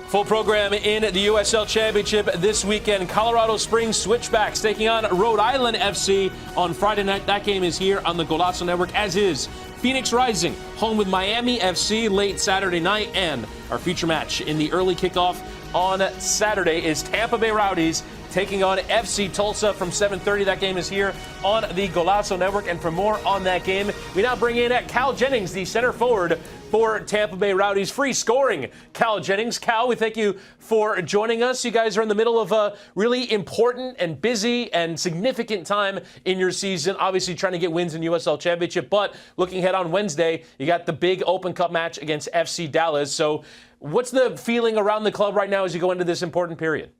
Full program in the USL Championship this weekend. Colorado Springs Switchbacks taking on Rhode Island FC on Friday night. That game is here on the Golazo Network, as is Phoenix Rising, home with Miami FC late Saturday night. And our feature match in the early kickoff on Saturday is Tampa Bay Rowdies taking on FC Tulsa from 7:30. That game is here on the Golazo Network. And for more on that game, we now bring in Cal Jennings, the center forward for Tampa Bay Rowdies. Free scoring, Cal Jennings. Cal, we thank you for joining us. You guys are in the middle of a really important and busy and significant time in your season, obviously trying to get wins in USL Championship. But looking ahead on Wednesday, you got the big Open Cup match against FC Dallas. So what's the feeling around the club right now as you go into this important period?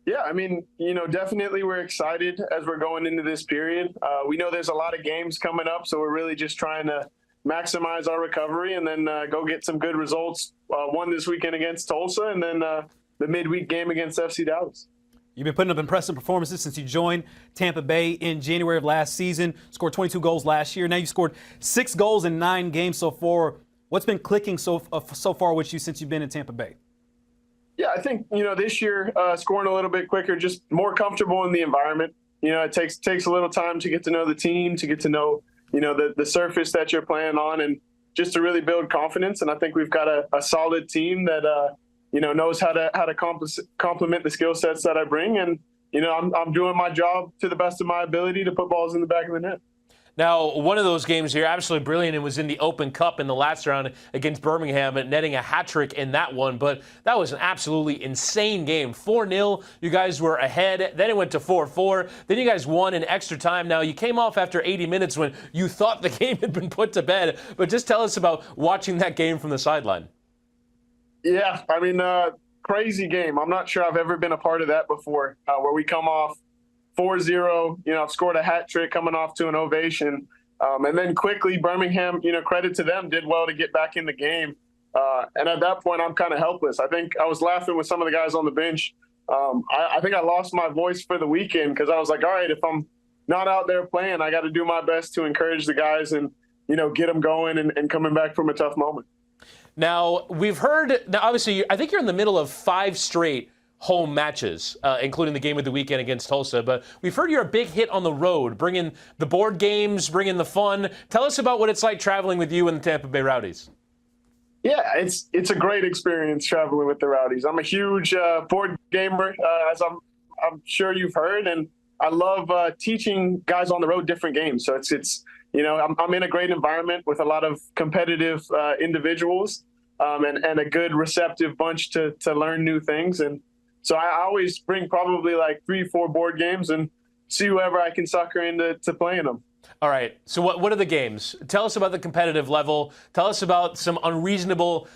Yeah, I mean, definitely we're excited as we're going into this period. We know there's a lot of games coming up, so we're really just trying to maximize our recovery and then go get some good results. One this weekend against Tulsa, and then the midweek game against FC Dallas. You've been putting up impressive performances since you joined Tampa Bay in January of last season. Scored 22 goals last year. Now you scored 6 goals in 9 games so far. What's been clicking so far with you since you've been in Tampa Bay? Yeah, I think, this year scoring a little bit quicker, just more comfortable in the environment. It takes a little time to get to know the team, to get to know, the surface that you're playing on, and just to really build confidence. And I think we've got a solid team that, knows how to complement the skill sets that I bring. And, I'm doing my job to the best of my ability to put balls in the back of the net. Now, one of those games here, absolutely brilliant. It was in the Open Cup in the last round against Birmingham, netting a hat trick in that one. But that was an absolutely insane game. 4-0, you guys were ahead. Then it went to 4-4. Then you guys won in extra time. Now, you came off after 80 minutes when you thought the game had been put to bed. But just tell us about watching that game from the sideline. Yeah, I mean, crazy game. I'm not sure I've ever been a part of that before, where we come off 4-0, I've scored a hat trick coming off to an ovation. And then quickly Birmingham, credit to them, did well to get back in the game. And at that point, I'm kind of helpless. I think I was laughing with some of the guys on the bench. I think I lost my voice for the weekend because I was like, all right, if I'm not out there playing, I got to do my best to encourage the guys and, get them going and coming back from a tough moment. Now, we've heard, obviously, I think you're in the middle of 5 straight home matches, including the game of the weekend against Tulsa. But we've heard you're a big hit on the road, bringing the board games, bringing the fun. Tell us about what it's like traveling with you and the Tampa Bay Rowdies. Yeah, it's a great experience traveling with the Rowdies. I'm a huge board gamer, as I'm sure you've heard, and I love teaching guys on the road different games. So it's I'm in a great environment with a lot of competitive individuals and a good receptive bunch to learn new things. And so I always bring probably like 3-4 board games and see whoever I can sucker into playing them. All right. So what are the games? Tell us about the competitive level. Tell us about some unreasonable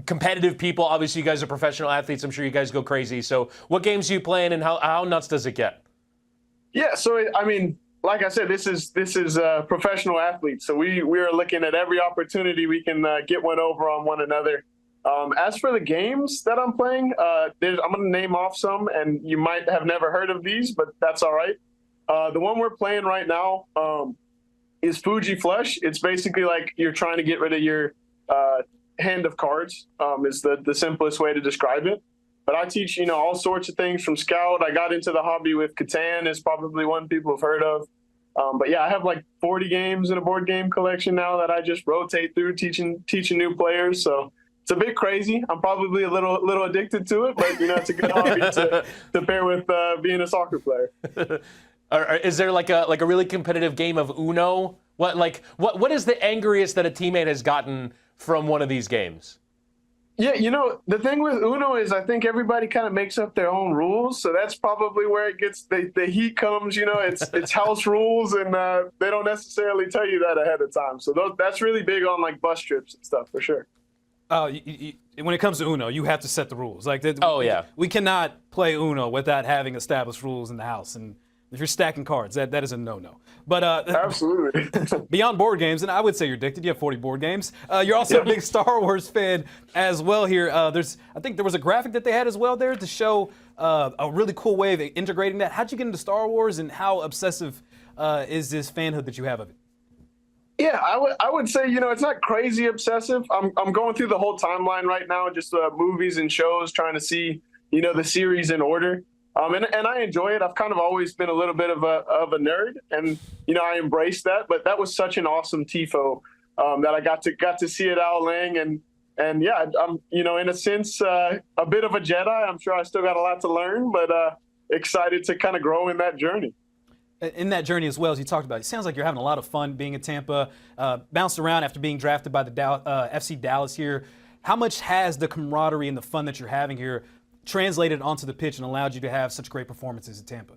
competitive people. Obviously, you guys are professional athletes. I'm sure you guys go crazy. So what games are you playing and how nuts does it get? Yeah. So, like I said, this is professional athletes. So we are looking at every opportunity we can get one over on one another. As for the games that I'm playing, I'm going to name off some, and you might have never heard of these, but that's all right. The one we're playing right now is Fuji Flush. It's basically like you're trying to get rid of your hand of cards, is the simplest way to describe it. But I teach, all sorts of things from Scout. I got into the hobby with Catan, is probably one people have heard of. But yeah, I have like 40 games in a board game collection now that I just rotate through teaching new players. So it's a bit crazy. I'm probably a little addicted to it, but it's a good hobby to pair with being a soccer player. Is there like a really competitive game of Uno? What is the angriest that a teammate has gotten from one of these games? Yeah, the thing with Uno is I think everybody kind of makes up their own rules, so that's probably where it gets the heat comes. It's house rules, and they don't necessarily tell you that ahead of time. So that's really big on like bus trips and stuff for sure. When it comes to Uno, you have to set the rules. We cannot play Uno without having established rules in the house. And if you're stacking cards, that is a no-no. But absolutely. Beyond board games, and I would say you're addicted. You have 40 board games. You're also a big Star Wars fan as well here. I think there was a graphic that they had as well there to show a really cool way of integrating that. How'd you get into Star Wars, and how obsessive is this fanhood that you have of it? Yeah, I would say, it's not crazy obsessive. I'm going through the whole timeline right now, just movies and shows, trying to see, the series in order. And I enjoy it. I've kind of always been a little bit of a nerd, and I embrace that. But that was such an awesome tifo that I got to see at Ao Lang, and yeah, I'm in a sense a bit of a Jedi. I'm sure I still got a lot to learn, but excited to kind of grow in that journey. In that journey as well, as you talked about, it sounds like you're having a lot of fun being in Tampa, bounced around after being drafted by the FC Dallas here. How much has the camaraderie and the fun that you're having here translated onto the pitch and allowed you to have such great performances in Tampa?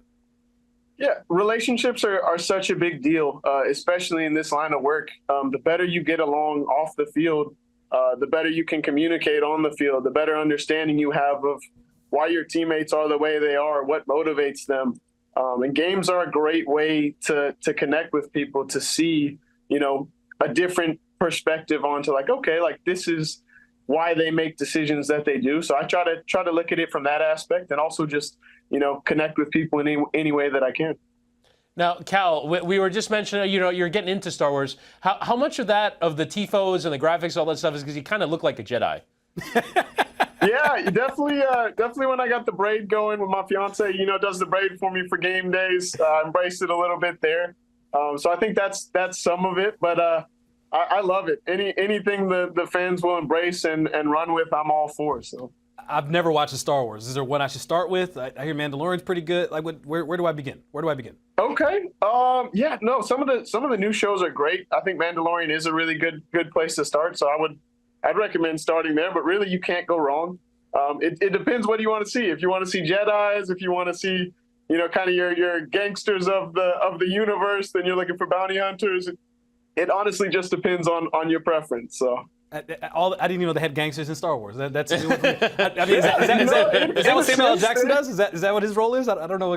Yeah, relationships are such a big deal, especially in this line of work. The better you get along off the field, the better you can communicate on the field, the better understanding you have of why your teammates are the way they are, what motivates them. And games are a great way to connect with people, to see, a different perspective onto this is why they make decisions that they do. So I try to look at it from that aspect, and also just, connect with people in any way that I can. Now, Cal, we were just mentioning, you're getting into Star Wars. How much of that, of the tifos and the graphics, all that stuff, is because you kind of look like a Jedi? Yeah, definitely when I got the braid going with my fiance, does the braid for me for game days. Embraced it a little bit there. So I think that's some of it, but I love it. Anything the fans will embrace and run with, I'm all for. So I've never watched a Star Wars. Is there one I should start with? I hear Mandalorian's pretty good. Where do I begin? Okay. Yeah, no, some of the new shows are great. I think Mandalorian is a really good place to start. So I'd recommend starting there, but really you can't go wrong. It depends what you want to see. If you want to see Jedis, if you want to see, kind of your gangsters of the universe, then you're looking for bounty hunters. It honestly just depends on your preference. So. I didn't even know they had gangsters in Star Wars. That's a new one for me. I mean, is that what Samuel L. Jackson does? Is that what his role is? I don't know.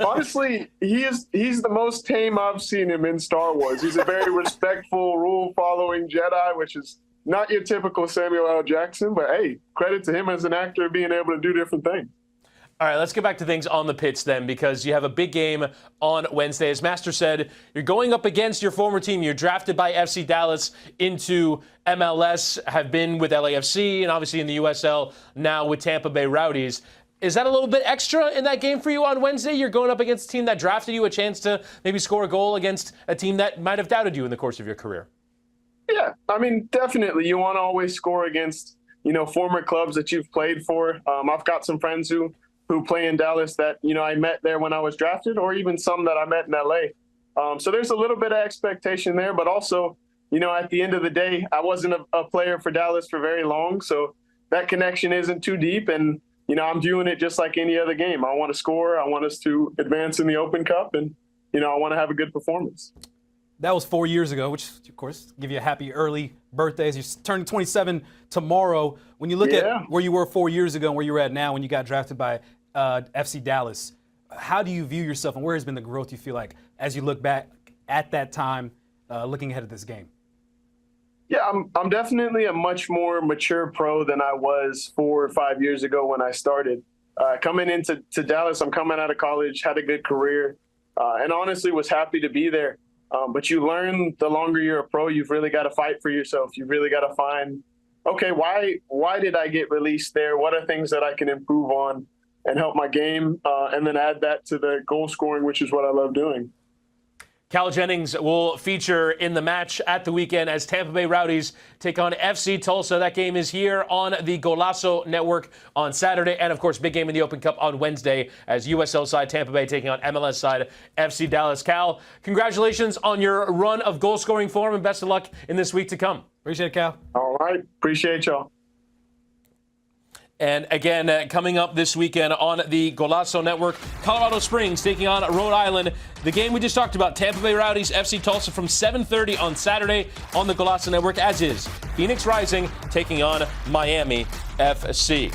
Honestly, he's the most tame I've seen him in Star Wars. He's a very respectful, rule-following Jedi, which is not your typical Samuel L. Jackson. But hey, credit to him as an actor being able to do different things. All right, let's get back to things on the pitch then, because you have a big game on Wednesday. As Master said, you're going up against your former team. You're drafted by FC Dallas into MLS, have been with LAFC, and obviously in the USL, now with Tampa Bay Rowdies. Is that a little bit extra in that game for you on Wednesday? You're going up against a team that drafted you, a chance to maybe score a goal against a team that might have doubted you in the course of your career. Yeah, I mean, definitely. You want to always score against, former clubs that you've played for. I've got some friends who play in Dallas that, I met there when I was drafted, or even some that I met in LA. So there's a little bit of expectation there, but also, at the end of the day, I wasn't a player for Dallas for very long. So that connection isn't too deep. And, I'm viewing it just like any other game. I want to score. I want us to advance in the Open Cup, and, I want to have a good performance. That was 4 years ago, which, of course, give you a happy early birthday. You're turning 27 tomorrow. When you look at where you were 4 years ago and where you're at now when you got drafted by FC Dallas, how do you view yourself, and where has been the growth you feel like as you look back at that time, looking ahead of this game? Yeah, I'm definitely a much more mature pro than I was 4 or 5 years ago when I started. Coming into Dallas, I'm coming out of college, had a good career, and honestly was happy to be there. But you learn the longer you're a pro, you've really got to fight for yourself. You've really got to find, okay, why did I get released there? What are things that I can improve on and help my game, and then add that to the goal scoring, which is what I love doing. Cal Jennings will feature in the match at the weekend as Tampa Bay Rowdies take on FC Tulsa. That game is here on the Golazo network on Saturday. And, of course, big game in the Open Cup on Wednesday as USL side Tampa Bay taking on MLS side FC Dallas. Cal, congratulations on your run of goal-scoring form, and best of luck in this week to come. Appreciate it, Cal. All right. Appreciate y'all. And again, coming up this weekend on the Golazo Network, Colorado Springs taking on Rhode Island. The game we just talked about, Tampa Bay Rowdies, FC Tulsa from 7:30 on Saturday on the Golazo Network, as is Phoenix Rising taking on Miami FC.